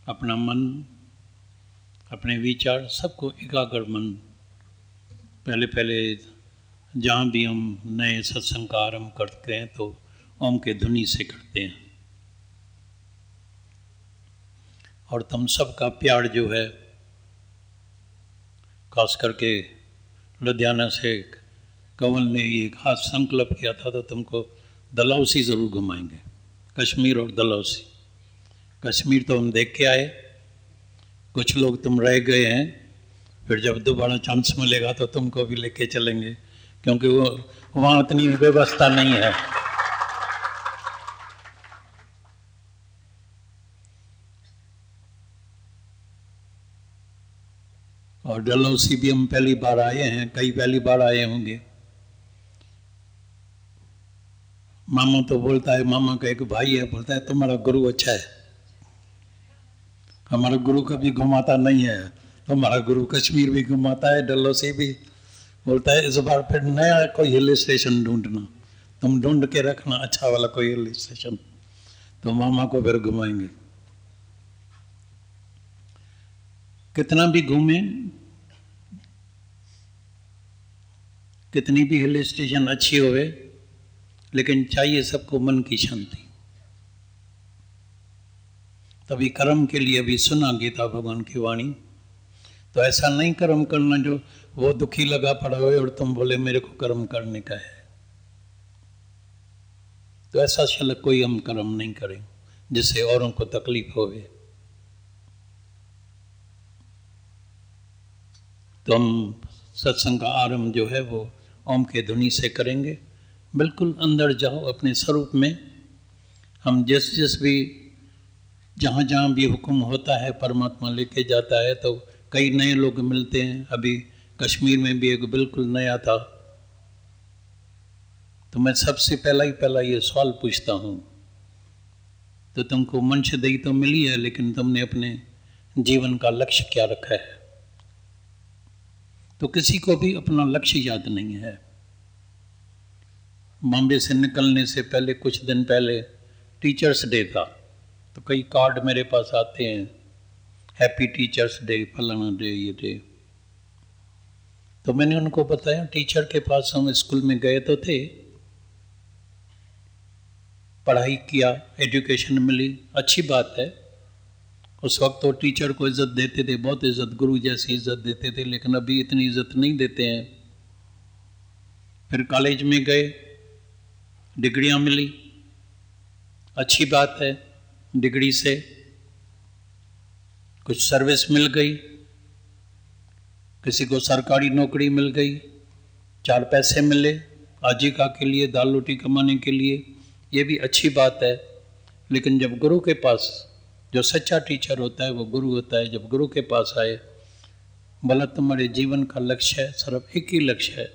अपना मन, अपने विचार सबको एकाग्र मन, पहले जहाँ भी हम नए सत्संग का आरंभ करते हैं तो ओम के ध्वनि से करते हैं। और तुम सबका प्यार जो है, खास करके लुधियाना से कंवल ने ये खास संकल्प किया था, तो तुमको डलहौजी ज़रूर घुमाएंगे, कश्मीर और डलहौजी। कश्मीर तो हम देख के आए, कुछ लोग तुम रह गए हैं, फिर जब दोबारा चांस मिलेगा तो तुमको भी लेके चलेंगे, क्योंकि वो वहाँ इतनी व्यवस्था नहीं है। और डलहौजी भी हम पहली बार आए हैं, कई पहली बार आए होंगे। मामा तो बोलता है, मामा का एक भाई है, बोलता है तुम्हारा गुरु अच्छा है, हमारा गुरु कभी घुमाता नहीं है, हमारा गुरु कश्मीर भी घुमाता है, डलहौजी भी। बोलता है इस बार फिर नया कोई हिल स्टेशन ढूंढना, तुम ढूंढ के रखना अच्छा वाला कोई हिल स्टेशन, तो मामा को फिर घुमाएंगे। कितना भी घूमे, कितनी भी हिल स्टेशन अच्छी होवे, लेकिन चाहिए सबको मन की शांति। तभी कर्म के लिए भी सुना गीता भगवान की वाणी, तो ऐसा नहीं कर्म करना जो वो दुखी लगा पड़ा हुए और तुम बोले मेरे को कर्म करने का है। तो ऐसा शल कोई हम कर्म नहीं करें जिससे औरों को तकलीफ होवे। तो हम सत्संग का आरंभ जो है वो ओम के ध्वनि से करेंगे। बिल्कुल अंदर जाओ अपने स्वरूप में। हम जिस भी जहाँ भी हुक्म होता है परमात्मा लेके जाता है, तो कई नए लोग मिलते हैं। अभी कश्मीर में भी एक बिल्कुल नया था, तो मैं सबसे पहला ये सवाल पूछता हूँ, तो तुमको मंशदेही तो मिली है, लेकिन तुमने अपने जीवन का लक्ष्य क्या रखा है? तो किसी को भी अपना लक्ष्य याद नहीं है। बॉम्बे से निकलने से पहले कुछ दिन पहले टीचर्स डे था, तो कई कार्ड मेरे पास आते हैं, हैप्पी टीचर्स डे, फलाना डे, ये डे। तो मैंने उनको बताया टीचर के पास हम स्कूल में गए तो थे, पढ़ाई किया, एजुकेशन मिली, अच्छी बात है। उस वक्त तो टीचर को इज्जत देते थे, बहुत इज्जत, गुरु जैसी इज्जत देते थे, लेकिन अभी इतनी इज्जत नहीं देते हैं। फिर कॉलेज में गए, डिग्रियां मिली, अच्छी बात है, डिग्री से कुछ सर्विस मिल गई, किसी को सरकारी नौकरी मिल गई, 4 पैसे मिले आजीविका के लिए, दाल रोटी कमाने के लिए, ये भी अच्छी बात है। लेकिन जब गुरु के पास, जो सच्चा टीचर होता है वो गुरु होता है, जब गुरु के पास आए, बोला तुम्हारे जीवन का लक्ष्य है, सिर्फ एक ही लक्ष्य है,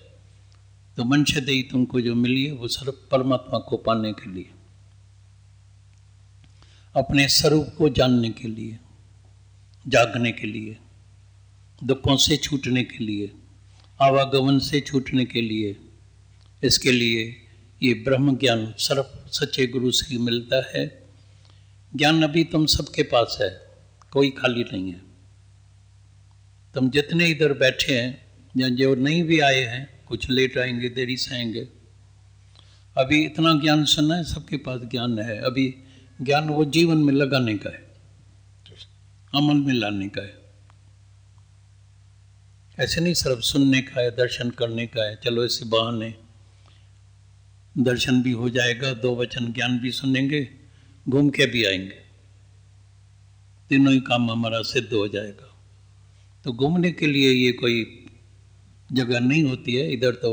तो मंशदेही तुमको जो मिली है वो सिर्फ परमात्मा को पाने के लिए, अपने स्वरूप को जानने के लिए, जागने के लिए, दुखों से छूटने के लिए, आवागमन से छूटने के लिए। इसके लिए ये ब्रह्म ज्ञान सिर्फ सच्चे गुरु से ही मिलता है। ज्ञान अभी तुम सबके पास है, कोई खाली नहीं है। तुम जितने इधर बैठे हैं या जो नहीं भी आए हैं, कुछ लेट आएंगे, देरी से आएंगे, अभी इतना ज्ञान सुना है, सबके पास ज्ञान है। अभी ज्ञान वो जीवन में लगाने का है, अमल में लाने का है। ऐसे नहीं सिर्फ सुनने का है, दर्शन करने का है, चलो इसी बहाने दर्शन भी हो जाएगा, 2 वचन ज्ञान भी सुनेंगे, घूम के भी आएंगे, तीनों ही काम हमारा सिद्ध हो जाएगा। तो घूमने के लिए ये कोई जगह नहीं होती है, इधर तो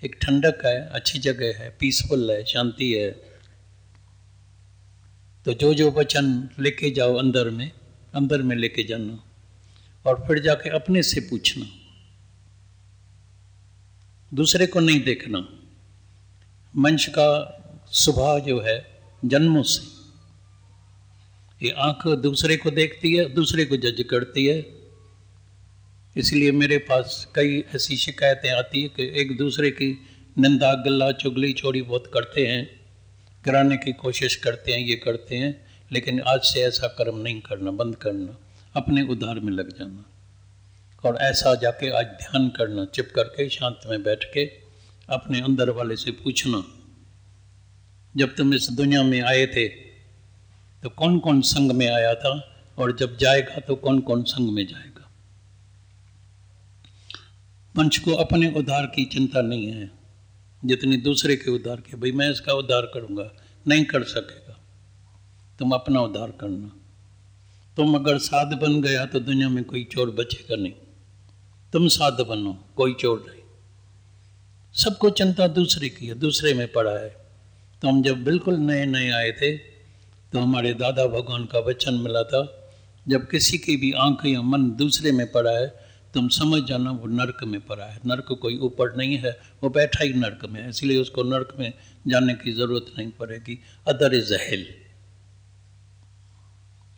एक ठंडक है, अच्छी जगह है, पीसफुल है, शांति है। तो जो वचन लेके जाओ अंदर में लेके जाना, और फिर जाके अपने से पूछना, दूसरे को नहीं देखना। मनुष्य का स्वभाव जो है जन्मों से, ये आंख दूसरे को देखती है, दूसरे को जज करती है। इसलिए मेरे पास कई ऐसी शिकायतें आती है कि एक दूसरे की निंदा, गल्ला, चुगली, चोरी बहुत करते हैं, कराने की कोशिश करते हैं, ये करते हैं, लेकिन आज से ऐसा कर्म नहीं करना, बंद करना, अपने उद्धार में लग जाना। और ऐसा जाके आज ध्यान करना, चुप करके शांत में बैठ के अपने अंदर वाले से पूछना, जब तुम इस दुनिया में आए थे तो कौन कौन संग में आया था, और जब जाएगा तो कौन कौन संग में जाएगा। पंच को अपने उद्धार की चिंता नहीं है जितनी दूसरे के उद्धार की। भाई मैं इसका उद्धार करूंगा, नहीं कर सकेगा। तुम अपना उद्धार करना। तुम अगर साध बन गया तो दुनिया में कोई चोर बचेगा नहीं। तुम साध बनो, कोई चोर नहीं। सबको चिंता दूसरे की है, दूसरे में पड़ा है। तो हम जब बिल्कुल नए नए आए थे तो हमारे दादा भगवान का वचन मिला था, जब किसी की भी आंख या मन दूसरे में पड़ा है तुम समझ जाना वो नरक में पड़ा है। नरक कोई ऊपर नहीं है, वो बैठा ही नरक में है, इसलिए उसको नरक में जाने की जरूरत नहीं पड़ेगी। Other is hello.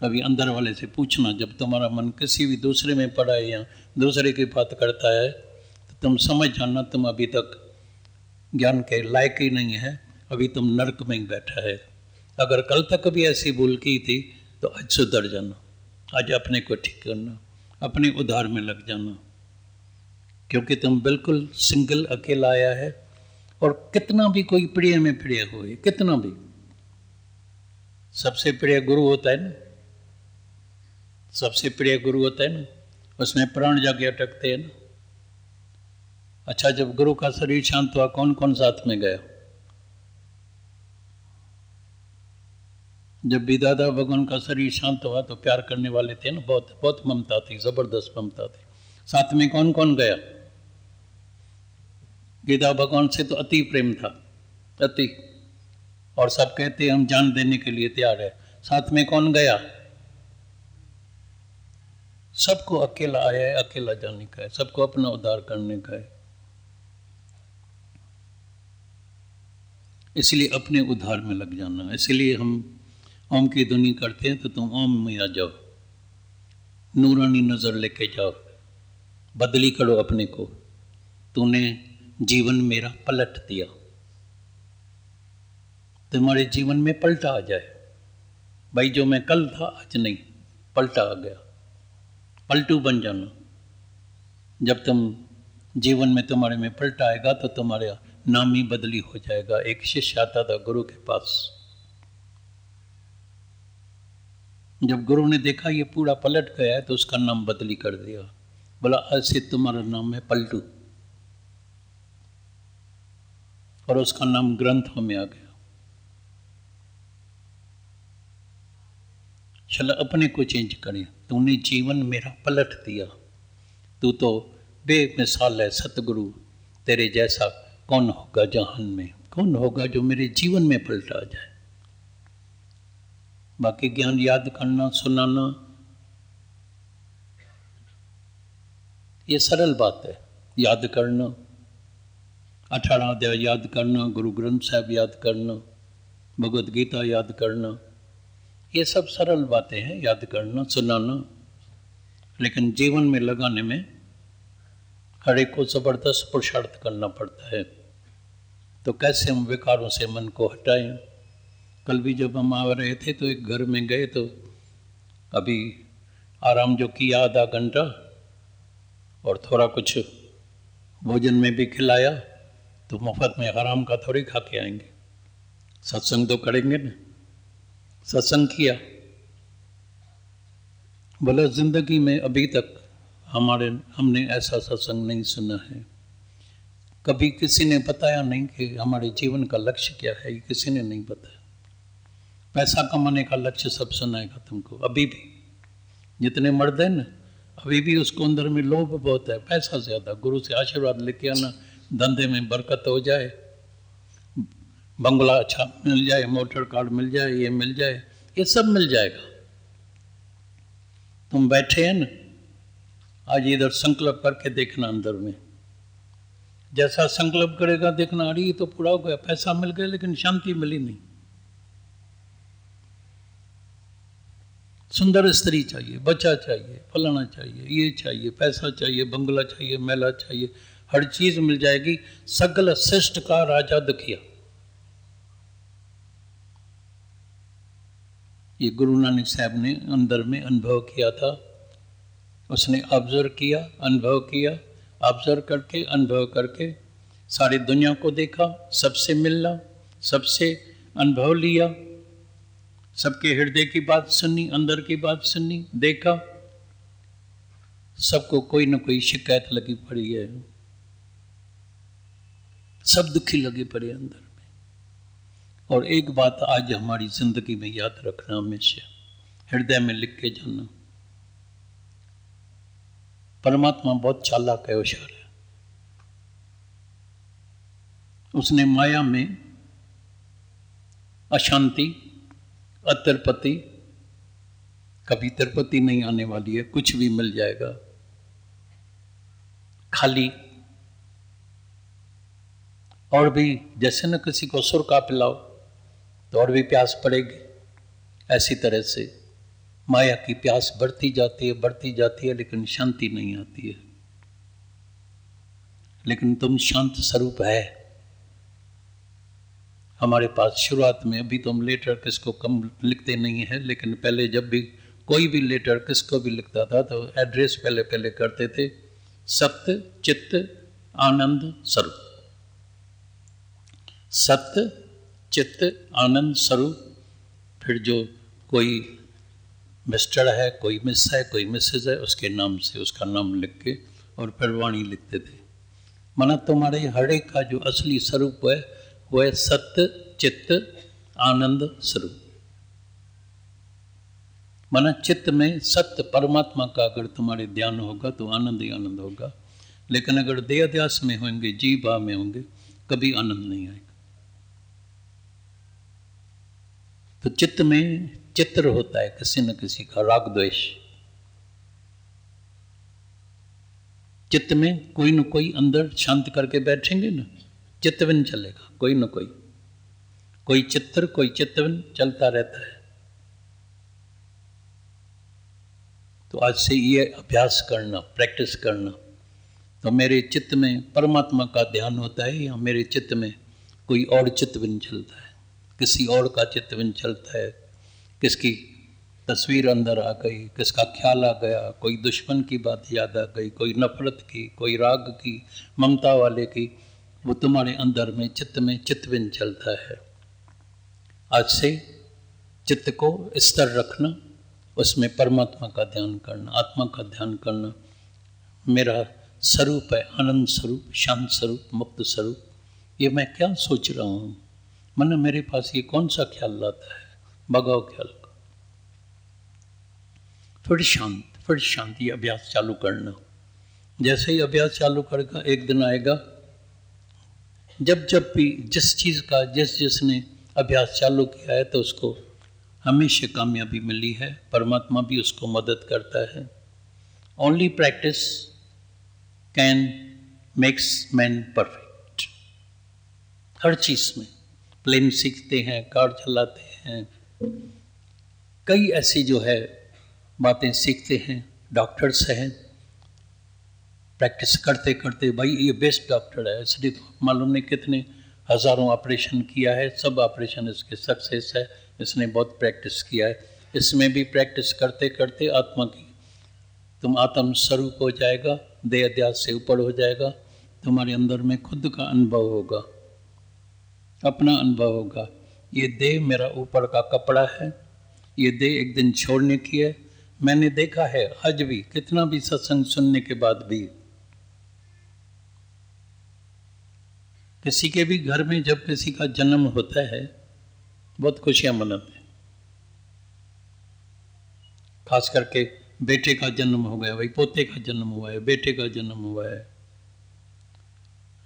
अभी अंदर वाले से पूछना, जब तुम्हारा मन किसी भी दूसरे में पड़ा है या दूसरे की बात करता है तो तुम समझ जाना तुम अभी तक ज्ञान के लायक ही नहीं है, अभी तुम नरक में ही बैठा है। अगर कल तक भी ऐसी भूल की थी तो आज सुधर जाना, आज अपने को ठीक करना, अपने उद्धार में लग जाना, क्योंकि तुम बिल्कुल सिंगल अकेला आया है। और कितना भी कोई प्रिय में प्रिय हो, कितना भी, सबसे प्रिय गुरु होता है ना, सबसे प्रिय गुरु होता है ना, उसमें प्राण जाके अटकते हैं ना। अच्छा, जब गुरु का शरीर शांत हुआ कौन कौन साथ में गया? जब भी दादा भगवान का शरीर शांत हुआ तो प्यार करने वाले थे ना, बहुत बहुत ममता थी, जबरदस्त ममता थी। साथ में कौन कौन गया? गीता भगवान से तो अति प्रेम था, अति, और सब कहते हम जान देने के लिए तैयार है। साथ में कौन गया? सबको अकेला आया है, अकेला जाने का है, सबको अपना उद्धार करने का है। इसलिए अपने उद्धार में लग जाना। इसलिए हम ओम की ध्वनि करते हैं तो तुम ओम में आ जाओ, नूरानी नजर लेके जाओ, बदली करो अपने को। तूने जीवन मेरा पलट दिया, तुम्हारे जीवन में पलटा आ जाए। भाई जो मैं कल था आज नहीं, पलटा आ गया, पलटू बन जाना। जब तुम जीवन में तुम्हारे में पलटा आएगा तो तुम्हारा नाम ही बदली हो जाएगा। एक शिष्य आता था गुरु के पास, जब गुरु ने देखा ये पूरा पलट गया है तो उसका नाम बदली कर दिया, बोला आज से तुम्हारा नाम है पलटू, और उसका नाम ग्रंथों में आ गया। चलो अपने को चेंज करें। तूने जीवन मेरा पलट दिया, तू तो बेमिसाल है सतगुरु, तेरे जैसा कौन होगा जहान में, कौन होगा जो मेरे जीवन में पलटा जाए। बाकी ज्ञान याद करना, सुनाना, ये सरल बात है। याद करना, 18 अध्याय याद करना, गुरु ग्रंथ साहब याद करना, भगवद गीता याद करना, ये सब सरल बातें हैं, याद करना, सुनाना। लेकिन जीवन में लगाने में हर एक को जबरदस्त पुरुषार्थ करना पड़ता है। तो कैसे हम विकारों से मन को हटाएं। कल भी जब हम आ रहे थे तो एक घर में गए तो अभी आराम जो किया आधा घंटा और थोड़ा कुछ भोजन में भी खिलाया, तो मुफ्त में आराम का थोड़ी खा के आएंगे, सत्संग तो करेंगे ना। सत्संग किया, बोला जिंदगी में अभी तक हमने ऐसा सत्संग नहीं सुना है। कभी किसी ने बताया नहीं कि हमारे जीवन का लक्ष्य क्या है, ये किसी ने नहीं बताया। पैसा कमाने का लक्ष्य सब सुनाएगा तुमको। अभी भी जितने मर्द हैं ना, अभी भी उसको अंदर में लोभ बहुत है, पैसा ज्यादा। गुरु से आशीर्वाद लेके आना, धंधे में बरकत हो जाए, बंगला अच्छा मिल जाए, मोटर कार मिल जाए, ये मिल जाए, ये सब मिल जाएगा। तुम बैठे हैं ना, आज इधर संकल्प करके देखना, अंदर में जैसा संकल्प करेगा देखना, अरे ये तो पूरा हो गया, पैसा मिल गया लेकिन शांति मिली नहीं। सुंदर स्त्री चाहिए, बच्चा चाहिए, फलाना चाहिए, ये चाहिए, पैसा चाहिए, बंगला चाहिए, मेला चाहिए, हर चीज मिल जाएगी। सगल श्रेष्ठ का राजा दुखिया। ये गुरु नानक साहब ने अंदर में अनुभव किया था। उसने ऑब्जर्व किया, अनुभव किया, ऑब्जर्व करके अनुभव करके सारी दुनिया को देखा, सबसे मिला, सबसे अनुभव लिया, सबके हृदय की बात सुनी, अंदर की बात सुनी, देखा, सबको कोई ना कोई शिकायत लगी पड़ी है, सब दुखी लगे पड़े अंदर में। और एक बात आज हमारी जिंदगी में याद रखना, हमेशा हृदय में लिख के जाना, परमात्मा बहुत चालाक है, होशियार है। उसने माया में अशांति, अतरपति, कभी तिरपति नहीं आने वाली है, कुछ भी मिल जाएगा, खाली, और भी जैसे न किसी को सुर का पिलाओ तो और भी प्यास पड़ेगी, ऐसी तरह से माया की प्यास बढ़ती जाती है, बढ़ती जाती है, लेकिन शांति नहीं आती है। लेकिन तुम शांत स्वरूप है हमारे पास। शुरुआत में, अभी तो हम लेटर किसको कम लिखते नहीं है, लेकिन पहले जब भी कोई भी लेटर किसको भी लिखता था तो एड्रेस पहले पहले करते थे, सत्य चित्त आनंद स्वरूप, सत्य चित्त आनंद स्वरूप। फिर जो कोई मिस्टर है, कोई मिस है, कोई मिसेज है, उसके नाम से उसका नाम लिख के और फिर वाणी लिखते थे। माना तुम्हारे हर एक का जो असली स्वरूप है वो है सत्य चित्त आनंद स्वरूप। माना चित्त में सत्य परमात्मा का अगर तुम्हारे ध्यान होगा तो आनंद ही आनंद होगा, लेकिन अगर देहाध्यास में होंगे, जी भाव में होंगे, कभी आनंद नहीं आएगा। तो चित्त में चित्र होता है किसी न किसी का, राग द्वेष। चित्त में कोई न कोई अंदर शांत करके बैठेंगे ना, चित्तवन चलेगा, कोई न कोई चित्र, कोई चित्तवन चलता रहता है। तो आज से ये अभ्यास करना, प्रैक्टिस करना, तो मेरे चित्त में परमात्मा का ध्यान होता है या मेरे चित्त में कोई और चित्तवन चलता है, किसी और का चित्तवन चलता है, किसकी तस्वीर अंदर आ गई, किसका ख्याल आ गया, कोई दुश्मन की बात याद आ गई, कोई नफरत की, कोई राग की, ममता वाले की, वो तुम्हारे अंदर में चित्तवन चलता है। आज से चित्त को स्थिर रखना, उसमें परमात्मा का ध्यान करना, आत्मा का ध्यान करना। मेरा स्वरूप है आनंद स्वरूप, शांत स्वरूप, मुक्त स्वरूप। ये मैं क्या सोच रहा हूँ, मन मेरे पास ये कौन सा ख्याल लाता है, भगाओ ख्याल को, फिर शांत। ये अभ्यास चालू करना। जैसे ही अभ्यास चालू करेगा, एक दिन आएगा जब भी जिस चीज़ का जिसने अभ्यास चालू किया है तो उसको हमेशा कामयाबी मिली है, परमात्मा भी उसको मदद करता है। Only practice can makes man perfect. हर चीज़ में, प्लेन सीखते हैं, कार चलाते हैं, कई ऐसी जो है बातें सीखते हैं, डॉक्टर्स हैं, प्रैक्टिस करते करते भाई ये बेस्ट डॉक्टर है, इसलिए तो मालूम नहीं कितने हज़ारों ऑपरेशन किया है, सब ऑपरेशन इसके सक्सेस है, इसने बहुत प्रैक्टिस किया है। इसमें भी प्रैक्टिस करते करते आत्मा की तुम आत्म स्वरूप हो जाएगा, देह अध्यास से ऊपर हो जाएगा, तुम्हारे अंदर में खुद का अनुभव होगा, अपना अनुभव होगा। ये देह मेरा ऊपर का कपड़ा है, ये देह एक दिन छोड़ने की है। मैंने देखा है आज भी, कितना भी सत्संग सुनने के बाद भी, किसी के भी घर में जब किसी का जन्म होता है बहुत खुशियां मनाते हैं। खास करके बेटे का जन्म हो गया, भाई पोते का जन्म हुआ है, बेटे का जन्म हुआ है।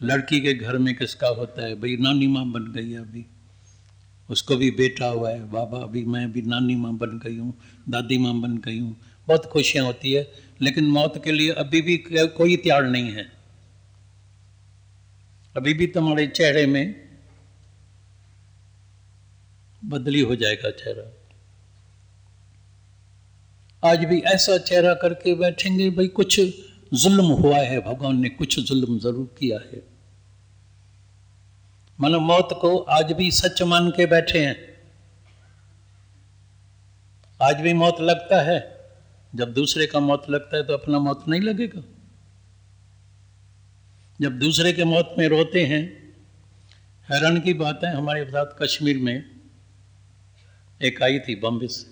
लड़की के घर में किसका होता है, भाई नानी माँ बन गई है, अभी उसको भी बेटा हुआ है, बाबा अभी मैं भी नानी माँ बन गई हूँ, दादी माँ बन गई हूँ, बहुत खुशियाँ होती है। लेकिन मौत के लिए अभी भी कोई तैयार नहीं है। अभी भी तुम्हारे चेहरे में बदली हो जाएगा चेहरा। आज भी ऐसा चेहरा करके बैठेंगे, भाई कुछ जुल्म हुआ है, भगवान ने कुछ जुल्म जरूर किया है। मानो मौत को आज भी सच मान के बैठे हैं। आज भी मौत लगता है, जब दूसरे का मौत लगता है तो अपना मौत नहीं लगेगा। जब दूसरे के मौत में रोते हैं, हैरान की बात है, हमारे साथ कश्मीर में एक आई थी बॉम्बे से,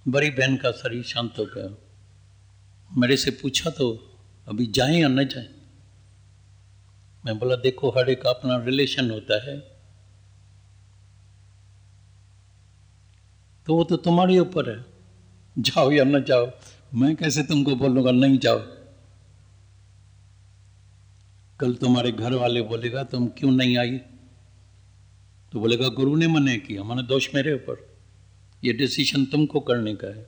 बड़ी बहन का शरीर शांत हो गया। मेरे से पूछा तो अभी जाएं या न जाएं। मैं बोला देखो, हर एक का अपना रिलेशन होता है, तो वो तो तुम्हारे ऊपर है, जाओ या न जाओ। मैं कैसे तुमको बोलूंगा नहीं जाओ? कल तुम्हारे घर वाले बोलेगा तुम क्यों नहीं आई, तो बोलेगा गुरु ने मना किया, माना दोष मेरे ऊपर, ये डिसीजन तुमको करने का है।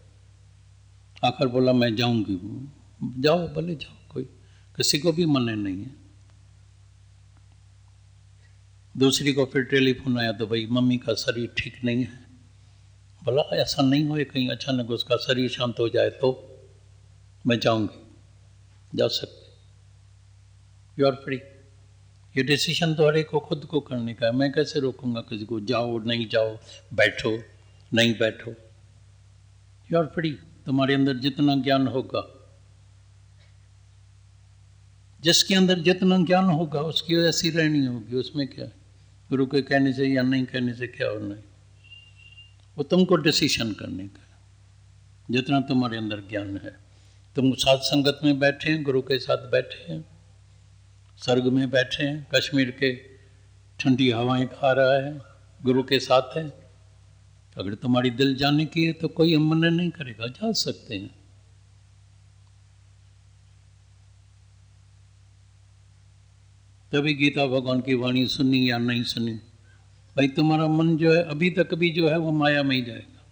आखिर बोला मैं जाऊंगी, जाओ भले जाओ, कोई किसी को भी मना नहीं है। दूसरी को फिर टेलीफोन आया तो भाई मम्मी का शरीर ठीक नहीं है। बोला ऐसा नहीं हो कहीं अचानक उसका शरीर शांत हो जाए तो मैं जाऊंगी, जा सकते, यू आर फ्री। ये डिसीजन तो हर एक को खुद को करने का है, मैं कैसे रोकूंगा किसी को, जाओ नहीं जाओ, बैठो नहीं बैठो, यू आर फ्री। तुम्हारे अंदर जितना ज्ञान होगा, जिसके अंदर जितना ज्ञान होगा उसकी ऐसी रहनी होगी, उसमें क्या है, गुरु के कहने से या नहीं कहने से क्या होना है, वो तुमको डिसीजन करने का है। जितना तुम्हारे अंदर ज्ञान है, तुम साथ संगत में बैठे हैं, गुरु के साथ बैठे हैं, स्वर्ग में बैठे हैं, कश्मीर के ठंडी हवाएं खा रहा है, गुरु के साथ है। अगर तुम्हारी दिल जाने की है तो कोई मना नहीं करेगा, जा सकते हैं। तभी गीता भगवान की वाणी सुनी या नहीं सुनी, भाई तुम्हारा मन जो है अभी तक भी जो है वो माया में ही जाएगा,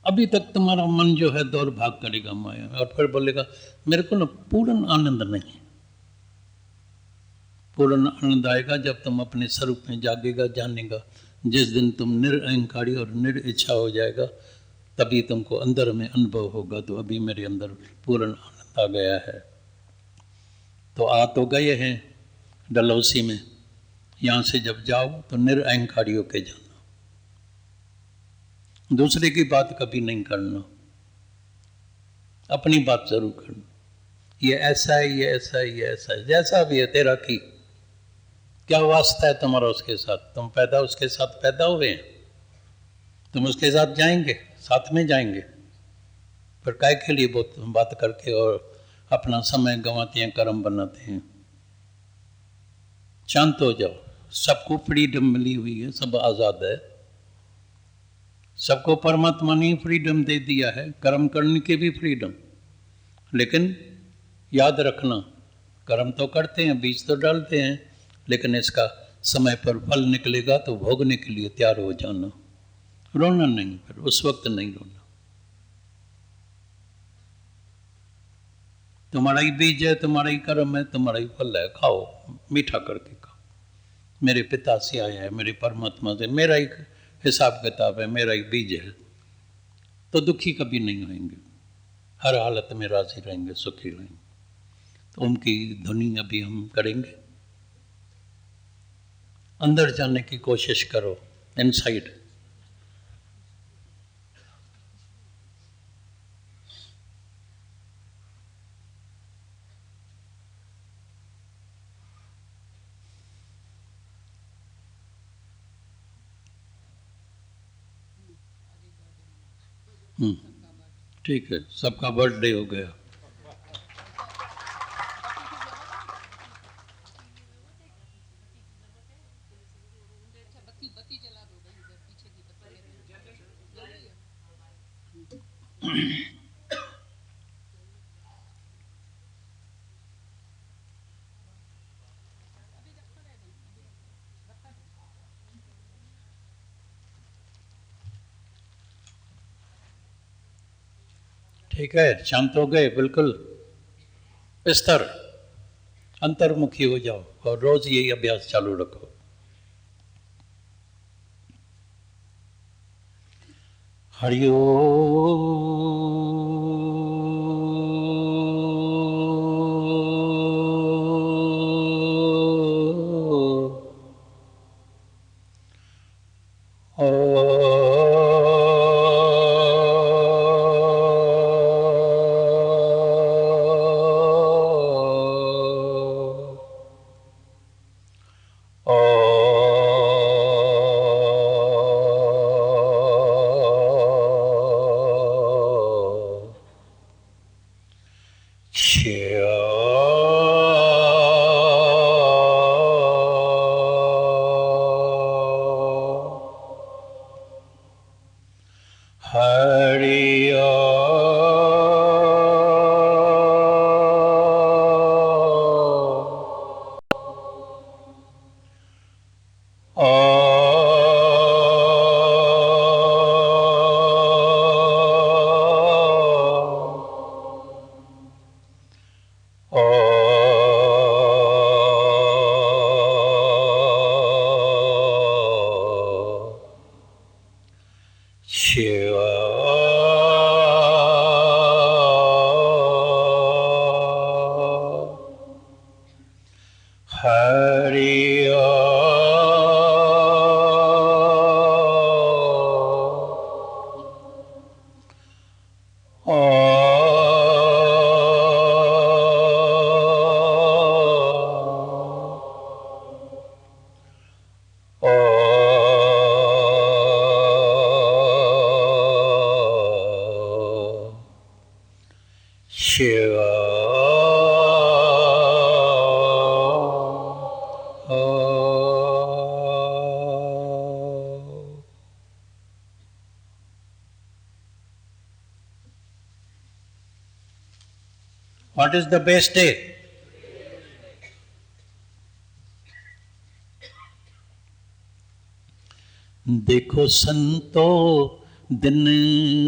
अभी तक तुम्हारा मन जो है दौड़ भाग करेगा माया में, और फिर बोलेगा मेरे को ना पूर्ण आनंद नहीं है। पूर्ण आनंद आएगा जब तुम अपने स्वरूप में जागेगा, जानेगा। जिस दिन तुम निरअहंकारी और निरिच्छा हो जाएगा, तभी तुमको अंदर में अनुभव होगा तो अभी मेरे अंदर पूर्ण आनंद आ गया है। तो आ तो गए हैं डलहौसी में, यहाँ से जब जाओ तो निरअहंकारी होके जाना, दूसरे की बात कभी नहीं करना, अपनी बात जरूर करना। ये ऐसा है, ये ऐसा है, ये ऐसा है, जैसा भी है तेरा की, क्या वास्ता है तुम्हारा उसके साथ? तुम पैदा उसके साथ पैदा हुए हैं, तुम उसके साथ जाएंगे, साथ में जाएंगे, फिर काय के लिए बात करके और अपना समय गंवाते हैं, कर्म बनाते हैं। शांत हो जाओ, सबको फ्रीडम मिली हुई है, सब आज़ाद है, सबको परमात्मा ने फ्रीडम दे दिया है, कर्म करने की भी फ्रीडम। लेकिन याद रखना, कर्म तो करते हैं, बीज तो डालते हैं, लेकिन इसका समय पर फल निकलेगा तो भोगने के लिए तैयार हो जाना, रोना नहीं, फिर उस वक्त नहीं रोना। तुम्हारा ही बीज है, तुम्हारा ही कर्म है, तुम्हारा ही फल है, खाओ, मीठा करके खाओ। मेरे पिता से आया है, मेरे परमात्मा से, मेरा ही हिसाब किताब है, मेरा ही बीज है, तो दुखी कभी नहीं होंगे, हर हालत में राजी रहेंगे, सुखी रहेंगे। तो उनकी धुनी अभी हम करेंगे। अंदर जाने की कोशिश करो, इनसाइड। ठीक है, सबका बर्थडे हो गया। ठीक है, शांत हो गए बिल्कुल। स्तर अंतर्मुखी हो जाओ और रोज यही अभ्यास चालू रखो। Hari Hari What is the best day? देखो संतो दिन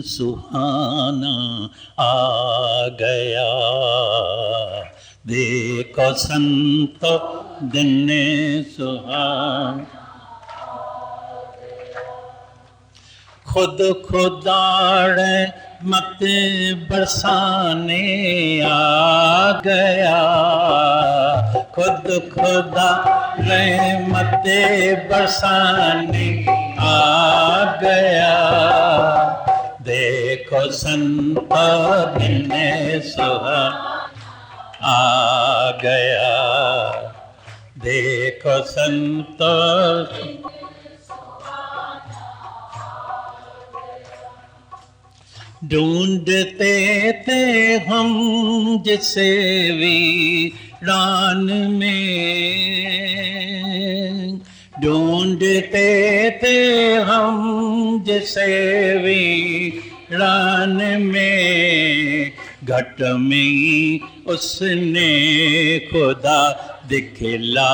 सुहाना आ गया, देखो संतो दिन सुहाना, खुद खुदाड़े मत बरसाने आ गया, खुद खुदा रहमत बरसाने आ गया, देखो संत दिन सुहाना आ गया, देखो संत ढूंढते थे हम जिसे वीरान में, ढूंढते थे हम जिसे वीरान में, घट में उसने खुदा दिखला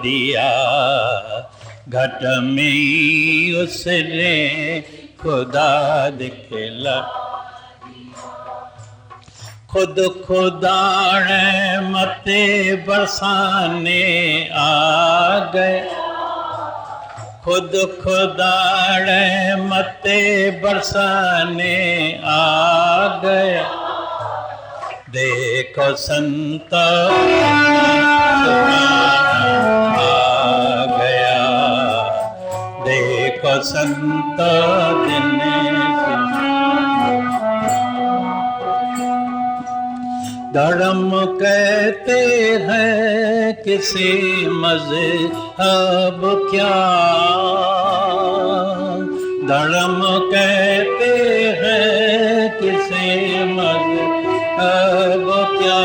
दिया, घट में उसने खुदा दिखला, खुद खुदा रहमत बरसाने आ गए, खुद खुदा रहमत बरसाने आ गया, देखो संत आ गया, देखो संत दिन धर्म कहते हैं किसी मज़हब क्या, धर्म कहते हैं किसी मज़हब क्या,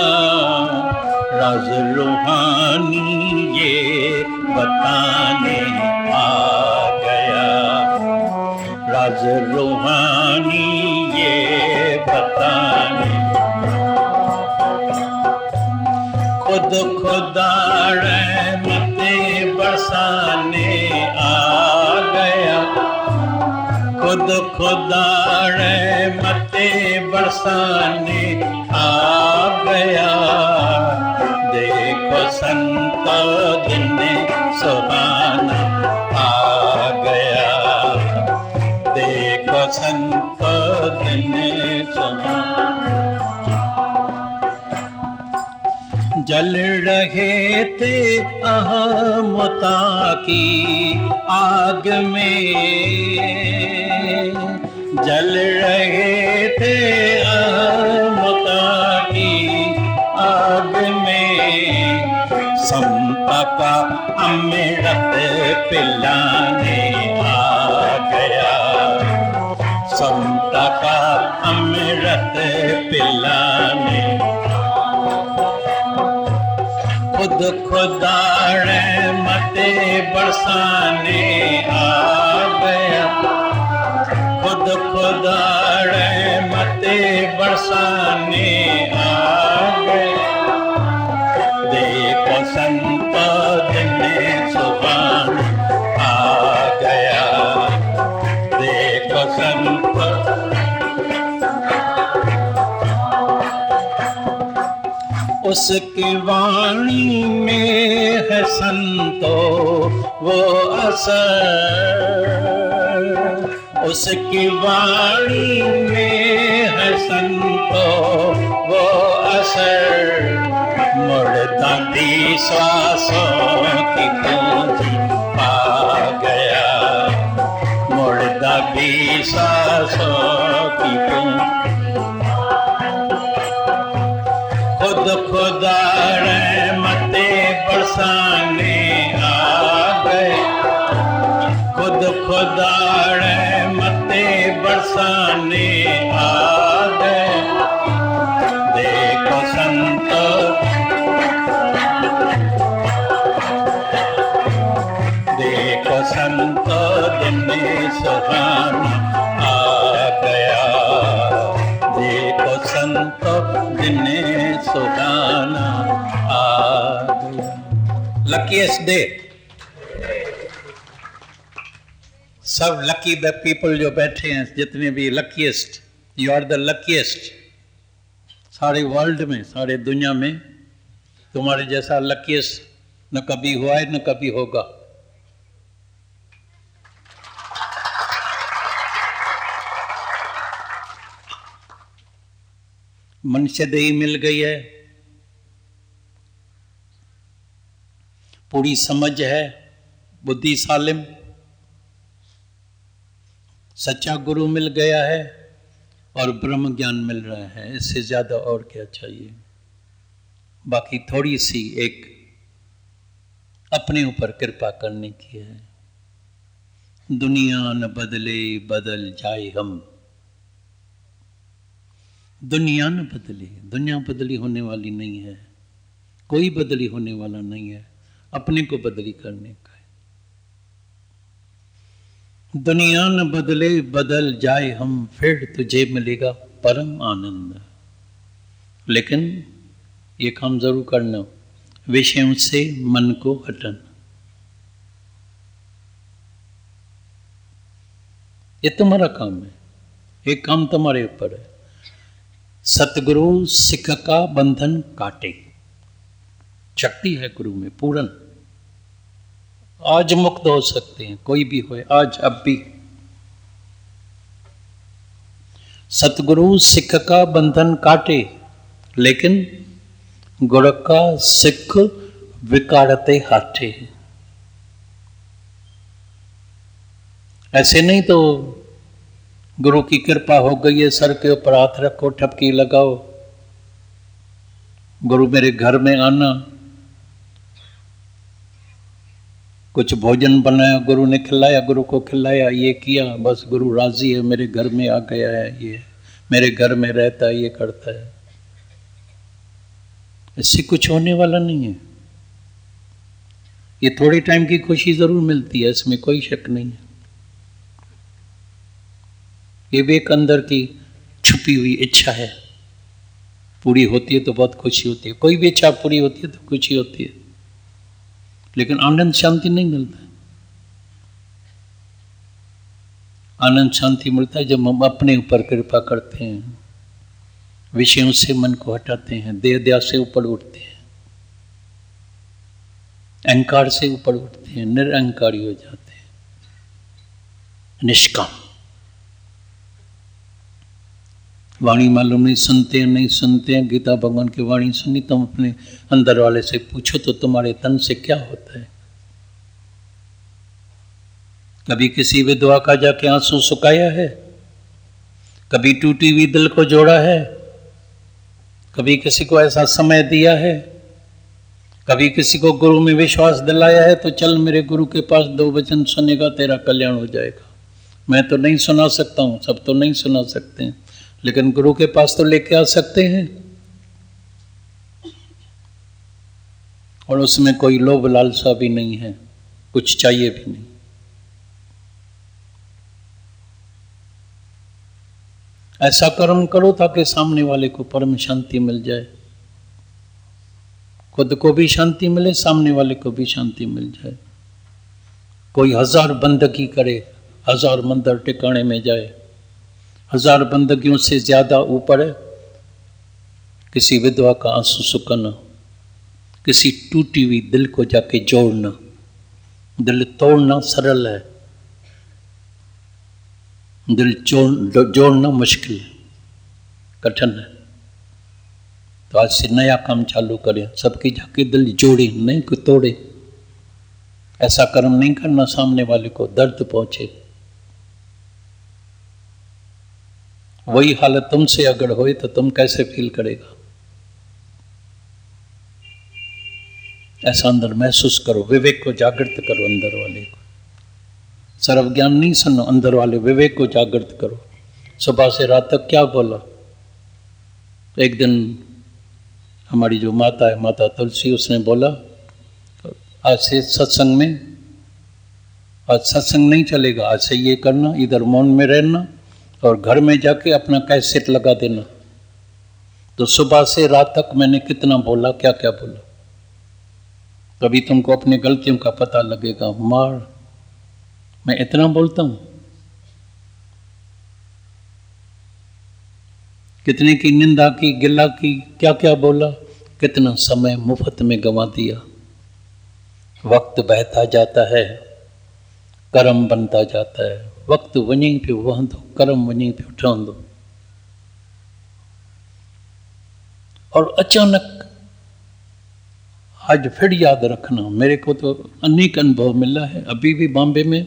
राज रूहानी ये बताने आ गया, राज रूहानी ये बताने, खुद खुदा रहमत बरसाने आ गया, खुद खुदा रहमत बरसाने आ गया, देखो संत दिन सुहाना आ गया, देखो संत दिन सुहाना, जल रहे थे अहमता की आग में, जल रहे थे अहमता की आग में, समता का अमृत पिलाने आ गया, समता का अमृत पिलाने, खुद खुदा रहमत बरसाने आ गया, खुद खुदा खुदा रहमते बरसाने आ गए। देखो संत दिन सुभान आ गया। देखो संत उसकी वाणी में है संतो वो असर। उसकी वाणी में है संतो वो असर। मुर्दा दी श्वासों की पूंजी पा गया। मुर्दा दी श्वासों की पूंजी खुद खुदा रहमते बरसाने आ गए। खुद खुदा रहमते बरसाने आ गए। देखो संत देखो संत दिन सुहाना आ गया। देखो संत दिन सुहाना आ गया। Luckiest day. सब लकी द पीपल जो बैठे हैं, जितने भी luckiest, you are the luckiest. सारे वर्ल्ड में, सारे दुनिया में तुम्हारे जैसा लकीएस्ट न कभी हुआ है न कभी होगा। मनुष्य देही मिल गई है, पूरी समझ है, बुद्धि सालिम, सच्चा गुरु मिल गया है और ब्रह्म ज्ञान मिल रहा है। इससे ज्यादा और क्या चाहिए। बाकी थोड़ी सी एक अपने ऊपर कृपा करने की है। दुनिया न बदले बदल जाए हम। दुनिया न बदले, दुनिया बदली होने वाली नहीं है, कोई बदली होने वाला नहीं है, अपने को बदली करने का है। दुनिया न बदले बदल जाए हम, फिर तुझे मिलेगा परम आनंद। लेकिन ये काम जरूर करना, विषयों से मन को हटाना। ये तुम्हारा काम है, एक काम तुम्हारे ऊपर है। सतगुरु सिख का बंधन काटे। शक्ति है गुरु में पूर्ण। आज मुक्त हो सकते हैं, कोई भी हो, आज अब भी। सतगुरु सिख का बंधन काटे, लेकिन गुरु का सिख विकारते हाथे। ऐसे नहीं तो गुरु की कृपा हो गई है, सर के ऊपर हाथ रखो, ठपकी लगाओ, गुरु मेरे घर में आना, कुछ भोजन बनाया, गुरु ने खिलाया, गुरु को खिलाया, ये किया, बस गुरु राजी है, मेरे घर में आ गया है, ये मेरे घर में रहता है, ये करता है। इससे कुछ होने वाला नहीं है। ये थोड़ी टाइम की खुशी जरूर मिलती है, इसमें कोई शक नहीं है। ये भी एक अंदर की छुपी हुई इच्छा है, पूरी होती है तो बहुत खुशी होती है। कोई भी इच्छा पूरी होती है तो खुशी होती है, लेकिन आनंद शांति नहीं मिलता। आनंद शांति मिलता है जब हम अपने ऊपर कृपा करते हैं, विषयों से मन को हटाते हैं, देह ध्यास से ऊपर उठते हैं, अहंकार से ऊपर उठते हैं, निरअहंकारी हो जाते हैं, निष्काम। वाणी मालूम नहीं, सुनते हैं नहीं सुनते हैं, गीता भगवान की वाणी सुनी, तुम अपने अंदर वाले से पूछो तो तुम्हारे तन से क्या होता है। कभी किसी विधवा का जाके आंसू सुखाया है? कभी टूटी हुई दिल को जोड़ा है? कभी किसी को ऐसा समय दिया है? कभी किसी को गुरु में विश्वास दिलाया है तो चल मेरे गुरु के पास 2 वचन सुनेगा, तेरा कल्याण हो जाएगा। मैं तो नहीं सुना सकता हूँ, सब तो नहीं सुना सकते हैं, लेकिन गुरु के पास तो लेके आ सकते हैं। और उसमें कोई लोभ लालसा भी नहीं है, कुछ चाहिए भी नहीं। ऐसा कर्म करो ताकि सामने वाले को परम शांति मिल जाए, खुद को भी शांति मिले, सामने वाले को भी शांति मिल जाए। कोई 1000 बंदगी करे, 1000 मंदिर टिकाने में जाए, 1000 बंदगियों से ज्यादा ऊपर है किसी विधवा का आंसू सुखाना, किसी टूटी हुई दिल को जाके जोड़ना। दिल तोड़ना सरल है, दिल जोड़ना मुश्किल है, कठिन है। तो आज से नया काम चालू करें, सबकी जाके दिल जोड़े, नहीं को तोड़े। ऐसा कर्म नहीं करना सामने वाले को दर्द पहुंचे। वही हालत तुमसे अगर होए तो तुम कैसे फील करेगा? ऐसा अंदर महसूस करो, विवेक को जागृत करो अंदर वाले को। सर्व ज्ञान नहीं सुनो, अंदर वाले विवेक को जागृत करो। सुबह से रात तक क्या बोला? एक दिन हमारी जो माता है, माता तुलसी, उसने बोला आज से सत्संग में, आज सत्संग नहीं चलेगा, आज से ये करना, इधर मौन में रहना और घर में जाके अपना कैसेट लगा देना। तो सुबह से रात तक मैंने कितना बोला, क्या क्या बोला, तभी तुमको अपनी गलतियों का पता लगेगा। मार, मैं इतना बोलता हूं, कितने की निंदा की, गिला की, क्या क्या बोला, कितना समय मुफ्त में गंवा दिया। वक्त बहता जाता है, कर्म बनता जाता है। वक्त वहीं पे वहां दो, कर्म वहीं पे उठा दो। और अचानक आज फिर याद रखना, मेरे को तो अनेक अनुभव मिला है। अभी भी बॉम्बे में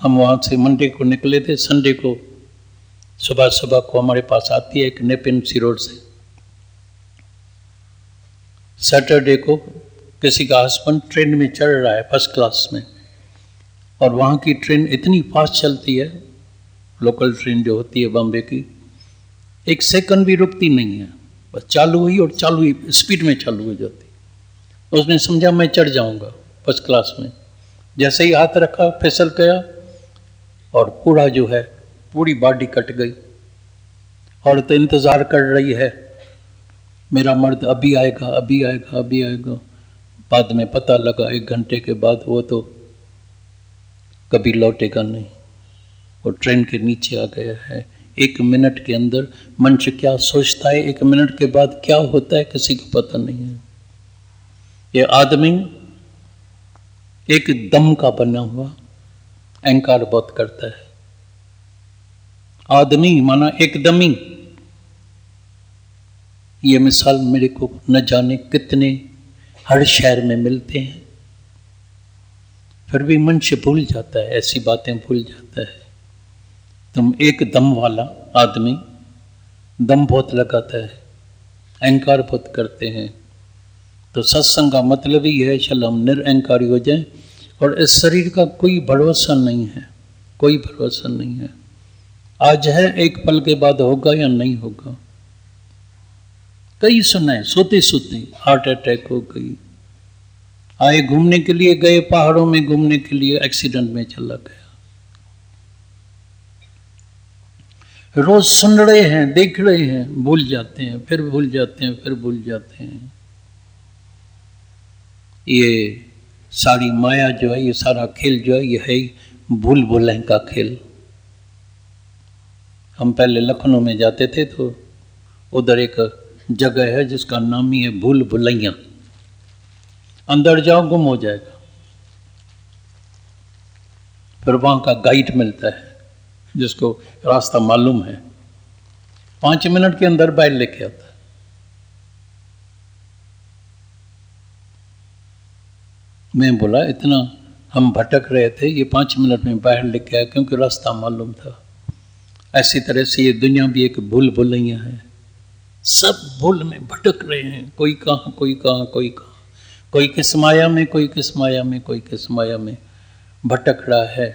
हम वहां से मंडे को निकले थे, संडे को सुबह सुबह को हमारे पास आती है एक नेपिन सी रोड से। सैटरडे को किसी का हस्बैंड ट्रेन में चढ़ रहा है फर्स्ट क्लास में, और वहाँ की ट्रेन इतनी फास्ट चलती है, लोकल ट्रेन जो होती है बॉम्बे की, 1 सेकंड भी रुकती नहीं है, बस चालू हुई और चालू हुई, स्पीड में चालू हो जाती। उसने समझा मैं चढ़ जाऊँगा फर्स्ट क्लास में, जैसे ही हाथ रखा फिसल गया और पूरा जो है पूरी बॉडी कट गई। और तो इंतज़ार कर रही है, मेरा मर्द अभी आएगा, अभी आएगा, अभी आएगा। बाद में पता लगा 1 घंटे के बाद वो तो कभी लौटेगा नहीं, वो ट्रेन के नीचे आ गया है। 1 मिनट के अंदर मनुष्य क्या सोचता है, 1 मिनट के बाद क्या होता है, किसी को पता नहीं है। ये आदमी एक दम का बना हुआ अहंकार बहुत करता है। आदमी माना एकदमी। ये मिसाल मेरे को न जाने कितने हर शहर में मिलते हैं, फिर भी मनुष्य भूल जाता है, ऐसी बातें भूल जाता है। तुम एक दम वाला आदमी, दम बहुत लगाता है, अहंकार बहुत करते हैं। तो सत्संग का मतलब ही है चल हम निरअहकारी हो जाएं, और इस शरीर का कोई भरोसा नहीं है, कोई भरोसा नहीं है। आज है, एक पल के बाद होगा या नहीं होगा। कई सुना है, सोते सोते हार्ट अटैक हो गई, आए घूमने के लिए गए पहाड़ों में घूमने के लिए, एक्सीडेंट में चला गया। रोज सुन रहे हैं, देख रहे हैं, भूल जाते हैं, फिर भूल जाते हैं, फिर भूल जाते हैं। ये सारी माया जो है, ये सारा खेल जो है, ये है भूल भुलैं का खेल। हम पहले लखनऊ में जाते थे तो उधर एक जगह है जिसका नाम ही है भूल भुलैया। अंदर जाओ गुम हो जाएगा। फिर वहाँ का गाइड मिलता है जिसको रास्ता मालूम है, 5 मिनट के अंदर बाहर लेके आता है। मैं बोला इतना हम भटक रहे थे, ये 5 मिनट में बाहर लेके आया क्योंकि रास्ता मालूम था। ऐसी तरह से ये दुनिया भी एक भूल भुलैया है, सब भूल में भटक रहे हैं, कोई कहाँ कोई कहाँ कोई कहाँ, कोई किस माया में, कोई किस माया में, कोई किस माया में भटक रहा है।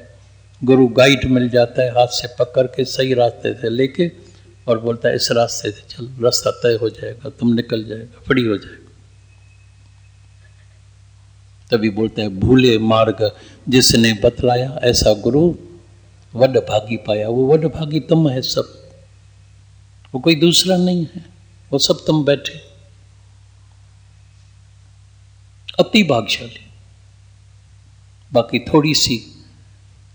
गुरु गाइड मिल जाता है, हाथ से पकड़ के सही रास्ते से लेके और बोलता है इस रास्ते से चल, रास्ता तय हो जाएगा, तुम निकल जाएगा, फ्री हो जाएगा। तभी बोलते हैं भूले मार्ग जिसने बतलाया ऐसा गुरु, वड भागी पाया। वो वड भागी तुम है सब, वो कोई दूसरा नहीं है, वो सब तुम बैठे, अति भाग्यशाली। बाकी थोड़ी सी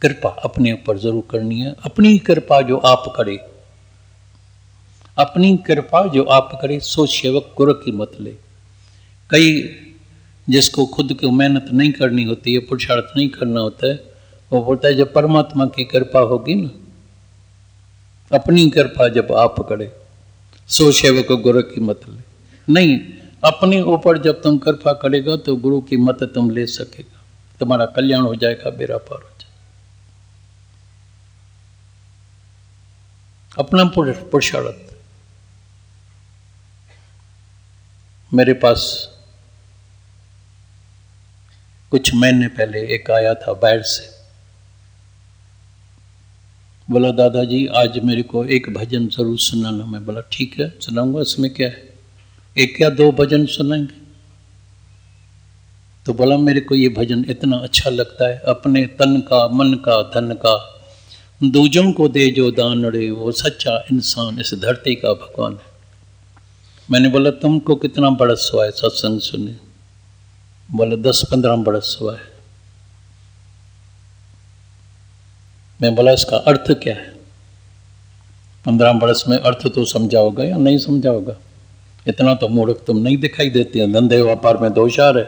कृपा अपने ऊपर जरूर करनी है। अपनी कृपा जो आप करे, अपनी कृपा जो आप करे, सो सेवक गुरु की मत ले। कई जिसको खुद की मेहनत नहीं करनी होती है, पुरुषार्थ नहीं करना होता है, वो बोलता है जब परमात्मा की कृपा होगी ना, अपनी कृपा जब आप करे, सो सेवक गुरु की मत ले। नहीं, अपने ऊपर जब तुम कृपा करेगा तो गुरु की मत तुम ले सकेगा, तुम्हारा कल्याण हो जाएगा, बेड़ा पार हो जाएगा। अपना पुरुषार्थ। मेरे पास कुछ महीने पहले एक आया था बाहर से, बोला दादाजी आज मेरे को एक भजन जरूर सुनाना। मैं बोला ठीक है सुनाऊंगा, इसमें क्या है, एक या दो भजन सुनाएंगे। तो बोला मेरे को ये भजन इतना अच्छा लगता है, अपने तन का मन का धन का दूजों को दे जो दान रे, वो सच्चा इंसान इस धरती का भगवान है। मैंने बोला तुमको कितना बरस हुआ है सत्संग सुने? बोला 10-15 बरस हुआ है। मैं बोला इसका अर्थ क्या है? 15 बरस में अर्थ तो समझा होगा या नहीं समझा होगा? इतना तो मूर्ख तुम नहीं दिखाई देती है, धंधे व्यापार में तो होशियार है,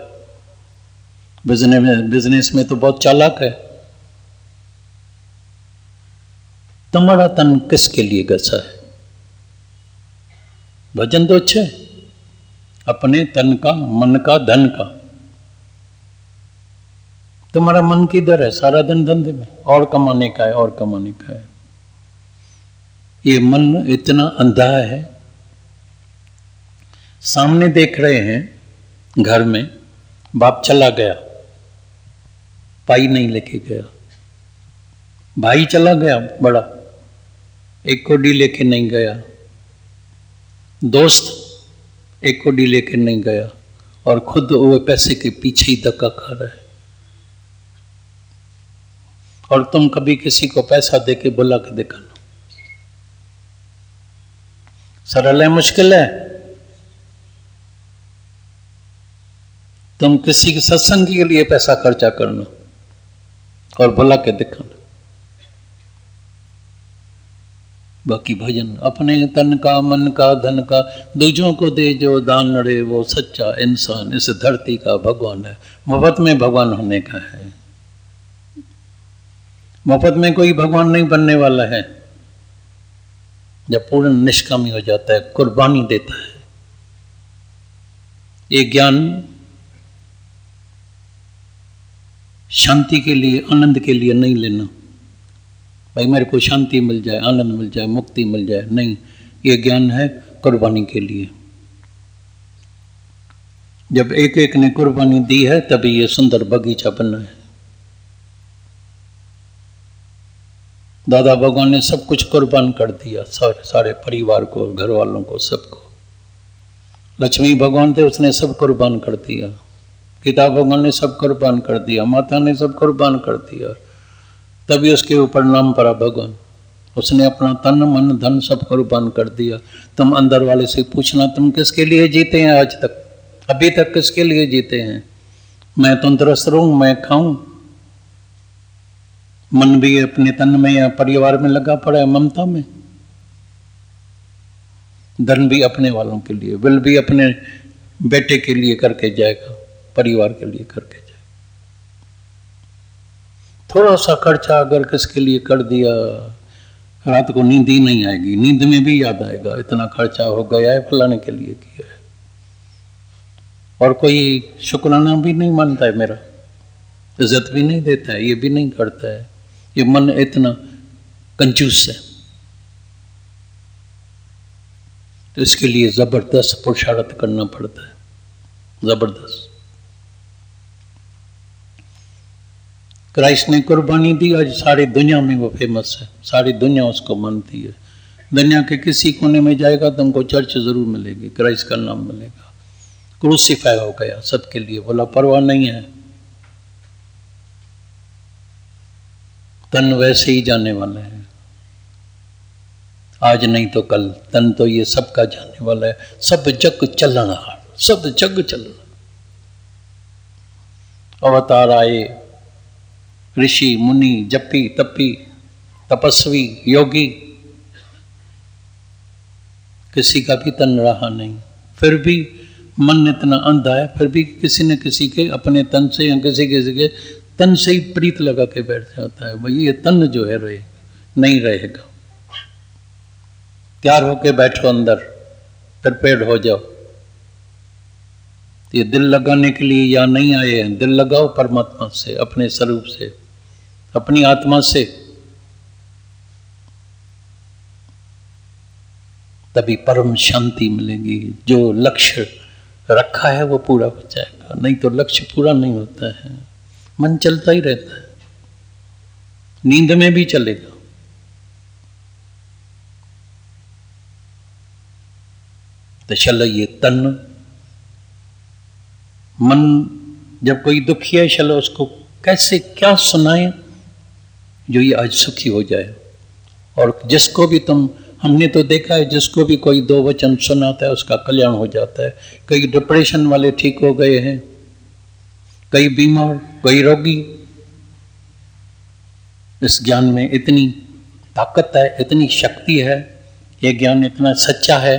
बिजनेस में तो बहुत चालाक है। तुम्हारा तन किसके लिए घसा है? भजन तो अच्छे, अपने तन का मन का धन का। तुम्हारा मन किधर है? सारा दिन धंधे में, और कमाने का है, और कमाने का है। ये मन इतना अंधा है, सामने देख रहे हैं घर में बाप चला गया, पाई नहीं लेके गया, भाई चला गया बड़ा, एक कोडी लेके नहीं गया, दोस्त एक कोडी लेके नहीं गया, और खुद वो पैसे के पीछे ही धक्का खा रहा है। और तुम कभी किसी को पैसा देके बुला के दिखाना, सरल है मुश्किल है? तुम किसी के सत्संग के लिए पैसा खर्चा करना और बुला के दिखाना। बाकी भजन अपने तन का मन का धन का दूजों को दे जो दान रे, वो सच्चा इंसान इस धरती का भगवान है। मुफ्त में भगवान होने का है, मुफ्त में कोई भगवान नहीं बनने वाला है। जब पूर्ण निष्कामी हो जाता है, कुर्बानी देता है। ये ज्ञान शांति के लिए, आनंद के लिए नहीं लेना, भाई मेरे को शांति मिल जाए, आनंद मिल जाए, मुक्ति मिल जाए, नहीं। ये ज्ञान है कुर्बानी के लिए। जब एक एक ने कुर्बानी दी है तभी ये सुंदर बगीचा बना है। दादा भगवान ने सब कुछ कुर्बान कर दिया, सारे परिवार को, घर वालों को, सबको। लक्ष्मी भगवान थे, उसने सब कुर्बान कर दिया। पिता भगवान ने सब कुर्बान कर दिया, माता ने सब कुर्बान कर दिया, तभी उसके ऊपर नाम पड़ा भगवान। उसने अपना तन मन धन सब कुर्बान कर दिया। तुम अंदर वाले से पूछना, तुम किसके लिए जीते हैं आज तक? अभी तक किसके लिए जीते हैं? मैं तंदुरुस्त रहूं, मैं खाऊं, मन भी अपने तन में या परिवार में लगा पड़ा है, ममता में। धन भी अपने वालों के लिए, विल भी अपने बेटे के लिए करके जाएगा, परिवार के लिए करके जाएगा। थोड़ा सा खर्चा अगर किसके लिए कर दिया, रात को नींद ही नहीं आएगी, नींद में भी याद आएगा इतना खर्चा हो गया है, फलाने के लिए किया है। और कोई शुक्राना भी नहीं मानता है मेरा, इज्जत भी नहीं देता है, ये भी नहीं करता है। ये मन इतना कंजूस है। तो इसके लिए जबरदस्त पुरुषार्थ करना पड़ता है, जबरदस्त। क्राइस्ट ने कुर्बानी दी, आज सारी दुनिया में वो फेमस है, सारी दुनिया उसको मानती है। दुनिया के किसी कोने में जाएगा तुमको चर्च जरूर मिलेगी, क्राइस्ट का नाम मिलेगा। क्रूसीफाई हो गया सबके लिए, बोला परवाह नहीं है, तन वैसे ही जाने वाला है, आज नहीं तो कल। तन तो ये सबका जाने वाला है। सब जग चल रहा, सब जग चल रहा। अवतार आए, ऋषि मुनि, जपी तपी, तपस्वी, योगी, किसी का भी तन रहा नहीं। फिर भी मन इतना अंधा है, फिर भी किसी न किसी के अपने तन से या किसी किसी के तन से ही प्रीत लगा के बैठ जाता है। भाई ये तन जो है रहे नहीं रहेगा। तैयार होके बैठो अंदर, प्रिपेयर्ड हो जाओ। ये दिल लगाने के लिए या नहीं आए हैं, दिल लगाओ परमात्मा से, अपने स्वरूप से, अपनी आत्मा से, तभी परम शांति मिलेगी। जो लक्ष्य रखा है वो पूरा हो जाएगा, नहीं तो लक्ष्य पूरा नहीं होता है। मन चलता ही रहता है, नींद में भी चलेगा। तो चलो ये तन मन, जब कोई दुखी है चलो उसको कैसे क्या सुनाए जो ये आज सुखी हो जाए। और जिसको भी हमने तो देखा है, जिसको भी कोई दो वचन सुनाता है उसका कल्याण हो जाता है। कई डिप्रेशन वाले ठीक हो गए हैं, कई बीमार, कई रोगी। इस ज्ञान में इतनी ताकत है, इतनी शक्ति है, ये ज्ञान इतना सच्चा है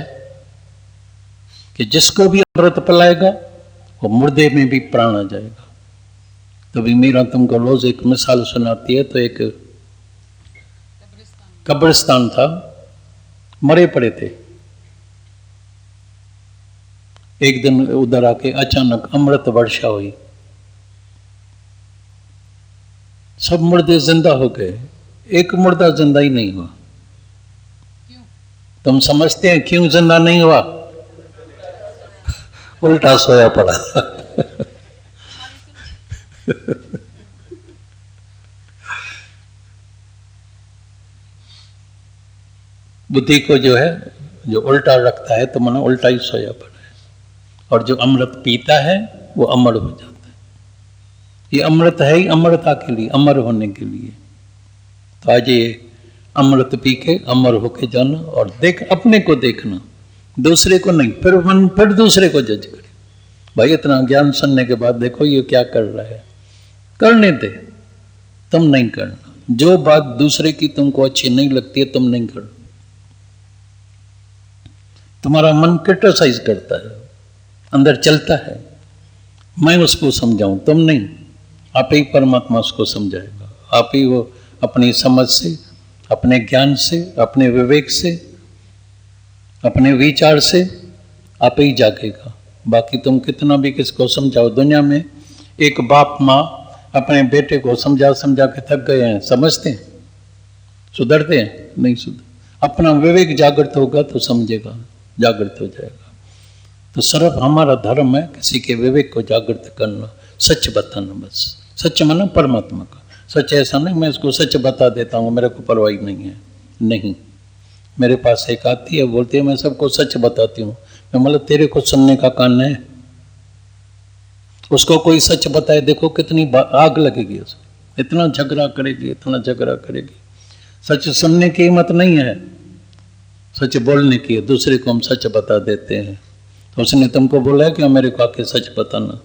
कि जिसको भी अमृत पिलाएगा वो मुर्दे में भी प्राण आ जाएगा। तो भी मेरा तुमको रोज एक मिसाल सुनाती है। तो एक कब्रिस्तान था, मरे पड़े थे। एक दिन उधर आके अचानक अमृत वर्षा हुई, सब मुर्दे जिंदा हो गए, एक मुर्दा जिंदा ही नहीं हुआ। तुम समझते हैं क्यों जिंदा नहीं हुआ? उल्टा सोया पड़ा। बुद्धि को जो है, जो उल्टा रखता है तो मानो उल्टा ही सोया पड़ा है। और जो अमृत पीता है वो अमर हो जाता है। ये अमृत है ही अमरता के लिए, अमर होने के लिए। तो आज ये अमृत पी के अमर होके जाना और देख, अपने को देखना, दूसरे को नहीं। फिर दूसरे को जज करे। भाई इतना ज्ञान सुनने के बाद देखो ये क्या कर रहा है, करने दे, तुम नहीं करना। जो बात दूसरे की तुमको अच्छी नहीं लगती है तुम नहीं करना। तुम्हारा मन क्रिटिसाइज करता है, अंदर चलता है, मैं उसको समझाऊं, तुम नहीं। आप ही परमात्मा उसको समझाएगा। आप ही वो अपनी समझ से, अपने ज्ञान से, अपने विवेक से, अपने विचार से आप ही जागेगा। बाकी तुम कितना भी किसको समझाओ। दुनिया में एक बाप माँ अपने बेटे को समझा समझा के थक गए हैं, समझते हैं, सुधरते हैं? नहीं सुधर। अपना विवेक जागृत होगा तो समझेगा, जागृत हो जाएगा। तो सिर्फ हमारा धर्म है किसी के विवेक को जागृत करना, सच बताना। बस सच माना परमात्मा का सच। ऐसा नहीं मैं इसको सच बता देता हूँ, मेरे को परवाही नहीं है। नहीं, मेरे पास एक आती है, बोलती है मैं सबको सच बताती हूँ। मैं मतलब तेरे को सुनने का कान है? उसको कोई सच बताए, देखो कितनी आग लगेगी उसको, इतना झगड़ा करेगी, इतना झगड़ा करेगी। सच सुनने की हिम्मत नहीं है, सच बोलने की है। दूसरे को हम सच बता देते हैं। तो उसने तुमको बोला है कि मेरे को आके सच बताना।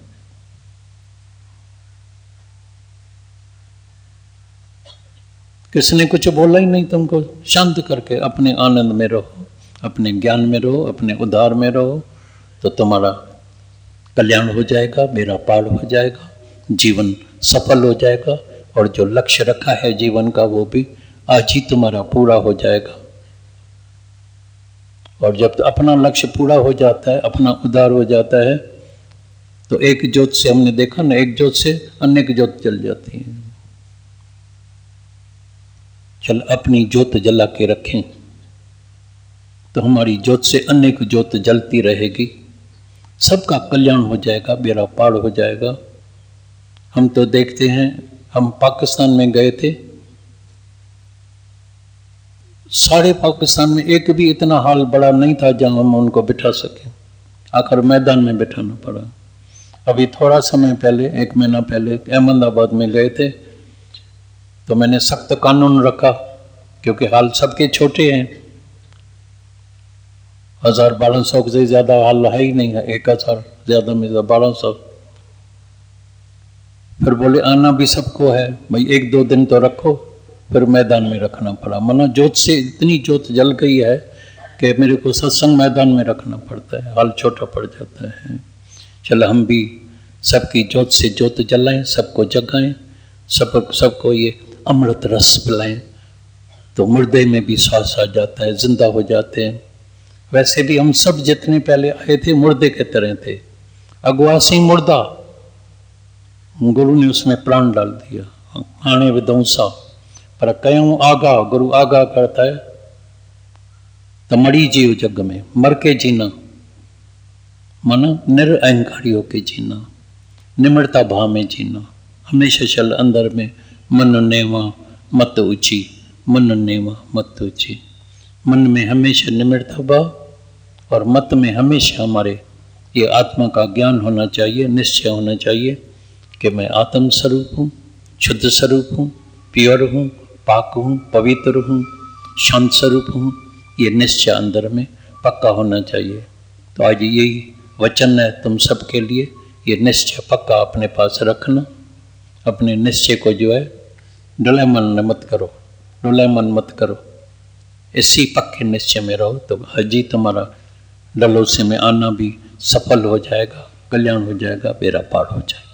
किसने कुछ बोला ही नहीं तुमको। शांत करके अपने आनंद में रहो, अपने ज्ञान में रहो, अपने उद्धार में रहो, तो तुम्हारा कल्याण हो जाएगा, बेड़ा पार हो जाएगा, जीवन सफल हो जाएगा। और जो लक्ष्य रखा है जीवन का वो भी आज ही तुम्हारा पूरा हो जाएगा। और जब अपना लक्ष्य पूरा हो जाता है, अपना उद्धार हो जाता है, तो एक ज्योत से, हमने देखा ना, एक ज्योत से अनेक ज्योत जल जाती है। चल अपनी ज्योत जला के रखें तो हमारी ज्योत से अनेक ज्योत जलती रहेगी, सबका कल्याण हो जाएगा, बेड़ा पार हो जाएगा। हम तो देखते हैं, हम पाकिस्तान में गए थे, सारे पाकिस्तान में एक भी इतना हाल बड़ा नहीं था जहां हम उनको बिठा सके। आखिर मैदान में बिठाना पड़ा। अभी थोड़ा समय पहले, 1 महीना पहले अहमदाबाद में गए थे, तो मैंने सख्त कानून रखा, क्योंकि हाल सबके छोटे हैं। 1200 से ज़्यादा हाल है ही नहीं है, 1000 ज़्यादा में 1200। फिर बोले आना भी सबको है भाई, 1-2 दिन तो रखो। फिर मैदान में रखना पड़ा, माना जोत से इतनी जोत जल गई है कि मेरे को सत्संग मैदान में रखना पड़ता है, हाल छोटा पड़ जाता है। चलो हम भी सबकी जोत से जोत जलाएं, सबको जगाएं, सबको ये अमृत रस पिलाएं, तो मुर्दे में भी सांस आ जाता है, जिंदा हो जाते हैं। वैसे भी हम सब जितने पहले आए थे मुर्दे के तरह थे, अगवासी मुर्दा, गुरु ने उसमें प्राण डाल दिया। आने विध्वंसा पर कयूं आगा, गुरु आगा करता है तो मड़ी जीव जग में, मर के जीना, माना निरअहंकारी होके जीना, निम्रता भाव में जीना, हमेशा चल अंदर में मन नेवा मत ऊंची, मन नेवा मत ऊंची। मन में हमेशा निम्रता भाव और मत में हमेशा हमारे ये आत्मा का ज्ञान होना चाहिए, निश्चय होना चाहिए कि मैं आत्म स्वरूप हूँ, शुद्ध स्वरूप हूँ, प्योर हूँ, पाक हूँ, पवित्र हूँ, शांत स्वरूप हूँ। ये निश्चय अंदर में पक्का होना चाहिए। तो आज यही वचन है तुम सबके लिए, ये निश्चय पक्का अपने पास रखना। अपने निश्चय को जो है डुलायमान मत करो, डुलायमान मत करो, इसी पक्के निश्चय में रहो, तो आज ही तुम्हारा डलोसे में आना भी सफल हो जाएगा, कल्याण हो जाएगा, बेड़ा पार हो जाएगा।